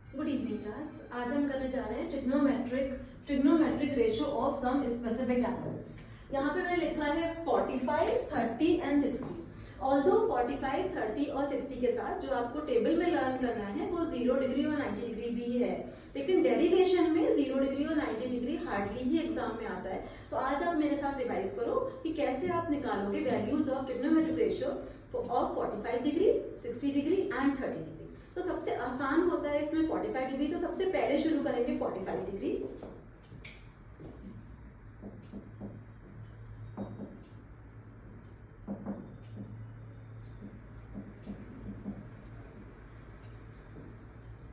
Good evening class. आज हम करने जा रहे हैं trigonometric ratio of some specific angles. यहाँ पे मैंने लिखा है 45, 30 एंड 60। ऑल्दो 45, 30 और 60 के साथ जो आपको टेबल में लर्न करना है वो 0 डिग्री और 90 डिग्री भी है, लेकिन डेरिवेशन में 0 डिग्री और 90 डिग्री हार्डली ही एग्जाम में आता है। तो आज आप मेरे साथ रिवाइज करो कि कैसे आप निकालोगे values of trigonometric ratio of 45 degree, 60 degree and 30 degree. तो सबसे आसान होता है इसमें 45 डिग्री, तो सबसे पहले शुरू करेंगे 45 डिग्री।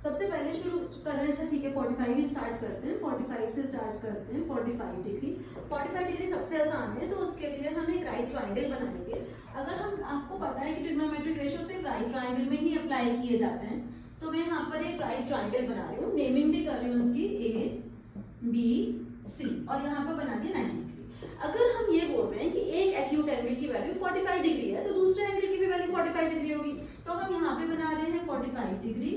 सबसे पहले शुरू करना है, ठीक है 45 ही स्टार्ट करते हैं। 45 से स्टार्ट करते हैं 45 डिग्री। 45 डिग्री सबसे आसान है, तो उसके लिए हम एक राइट ट्राइंगल बनाएंगे। अगर हम आपको पता है कि ट्रिग्नोमेट्रिक रेशियो सिर्फ राइट ट्राइंगल में ही अप्लाई किए जाते हैं, तो मैं यहाँ पर एक राइट ट्राइंगल बना रही हूँ, नेमिंग भी कर रही हूँ उसकी ABC, और यहाँ पर बना दिया 90 डिग्री। अगर हम ये बोल रहे हैं कि एक एक्यूट एंगल की वैल्यू 45 डिग्री है, तो दूसरे एंगल की भी वैल्यू 45 डिग्री होगी। तो हम यहाँ पे बना रहे हैं 45 डिग्री,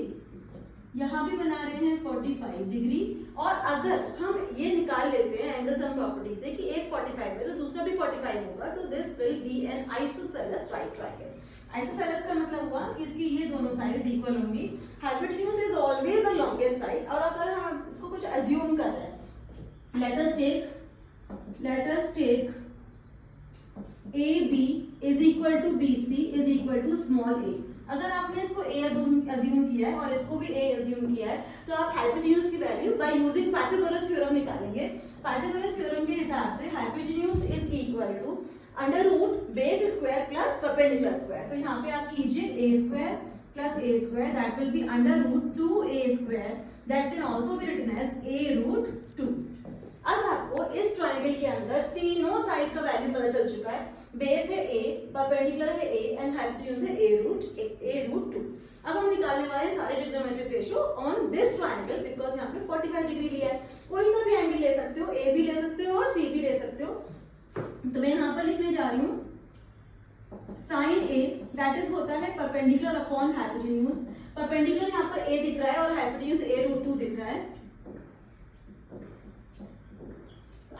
यहाँ भी बना रहे हैं 45 डिग्री। और अगर हम ये निकाल लेते हैं एंगल सम प्रॉपर्टी से कि एक 45 है तो दूसरा भी 45 होगा, तो this will be an isosceles right triangle. Isosceles का मतलब हुआ कि इसकी ये दोनों साइड्स इक्वल होंगी। Hypotenuse is always the longest side. और अगर हम इसको कुछ अज्यूम कर रहे हैं, let us take AB is equal to BC is equal to small a। अगर आपने इसको a अज्यूम किया है और इसको भी a अज्यूम किया है, तो आप हाइपोटेन्यूज की value by using Pythagoras theorem निकालेंगे। पाइथागोरस थ्योरम के हिसाब से hypotenuse is equal to under root base square plus perpendicular square. तो यहाँ पे आप कीजिए a square plus a square, that will be under root 2a square, that can also be written as a root 2। अब आपको इस triangle के अंदर तीनों साइड का वैल्यू पता चल चुका है। बेस है a, परपेंडिकुलर है a एंड हाइपोटेन्यूज है a रूट 2। अब हम निकालने वाले हैं सारे trigonometric ratio on this triangle, because यहाँ पे 45 डिग्री लिया है। कोई सा भी एंगल ले सकते हो, a भी ले सकते हो और c भी ले सकते हो। तो मैं यहाँ पर लिखने जा रही हूँ साइन a, दैट इज होता है परपेंडिकुलर अपॉन हाइपोटेन्यूज। परपेंडिकुलर यहाँ पर a दिख रहा है और हाइपोटेन्यूज a रूट 2 दिख रहा है।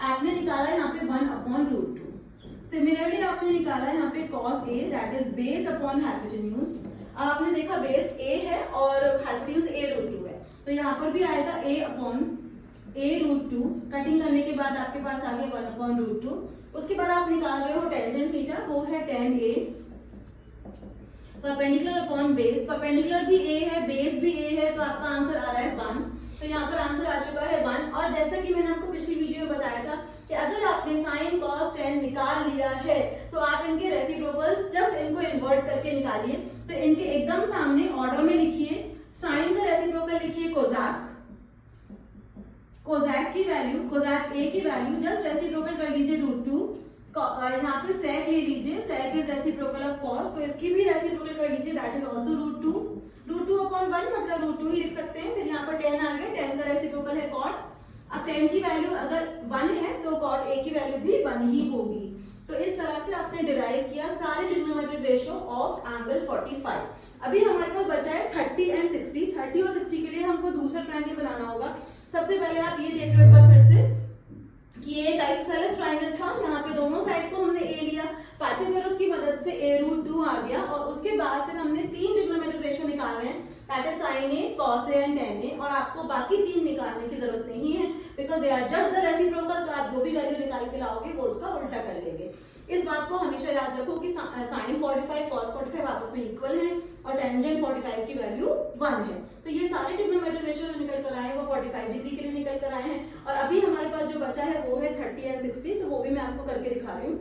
आपने निकाला यहाँ पे 1 अपॉन रूट 2। सिमिलरली आपने निकाला यहाँ पे cos a, that is base upon hypotenuse. आपने देखा बेस a है और हाइपोटेन्यूज a रूट 2 है, तो यहाँ पर भी आएगा a upon a root 2। Cutting करने के बाद आपके पास आ गया 1 अपॉन रूट 2। उसके बाद आप निकाल रहे हो टेंजेंट थीटा, वो है tan a। Perpendicular upon base, perpendicular भी a है, बेस भी a है, तो आपका आंसर आ रहा है 1। तो यहाँ पर आंसर आ चुका है 1। और जैसा कि मैंने आपको पिछली वीडियो में बताया था कि अगर आपने साइन कॉस टेन निकाल लिया है, तो आप इनके रेसिप्रोकल्स जस्ट इनको इन्वर्ट करके निकालिए। तो इनके एकदम सामने ऑर्डर में लिखिए। साइन का रेसिप्रोकल लिखिए कोसैक, कोसैक की वैल्यू, कोसैक a की वैल्यू जस्ट रेसिप्रोकल कर लीजिए रूट 2। यहाँ पे सेक ले लीजिए, sec is reciprocal of cos, तो इसकी भी रेसिप्रोकल कर लीजिए, that is also root 2। Root 2 upon 1 मतलब रूट 2 ही लिख सकते हैं। फिर यहाँ पर 10 आ गया, 10 का रेसिप्रोकल है कॉट। अब 10 की वैल्यू अगर 1 है तो कॉट a की वैल्यू भी 1 ही होगी। तो इस तरह से आपने डिराइव किया सारे ट्रिग्नोमेट्रिक रेशियो ऑफ एंगल 45। अभी हमारे पास बचा है 30 एंड 60। 30 और 60 के लिए हमको दूसरा ट्रायंगल बनाना होगा। सबसे पहले आप ये देख लो एक बार फिर से कि ये एक आइसोसेलेस ट्रायंगल था। यहाँ पे दोनों साइड को हमने a लिया, पाइथागोरस की मदद से a रूट 2 आ गया, और उसके बाद फिर हमने 3 ट्रिग्नोमेट्रिक रेशियो निकालने हैं, that is sin a, cos a and tan a। और आपको बाकी 3 निकालने की जरूरत नहीं है, because they are just the reciprocal. तो आप जो भी वैल्यू निकाल के लाओगे वो उसका उल्टा कर लेंगे। इस बात को हमेशा याद रखो कि sin 45, cos 45 आपस में इक्वल है और टेंजेंट 45 की वैल्यू 1 है। तो ये सारे ट्रिग्नोमेट्रिक रेशियो जो निकल कर आए हैं वो 45 डिग्री के लिए निकल कर आए हैं। और अभी हमारे पास जो बचा है वो है 30 एंड 60, तो वो भी मैं आपको करके दिखा रही हूँ।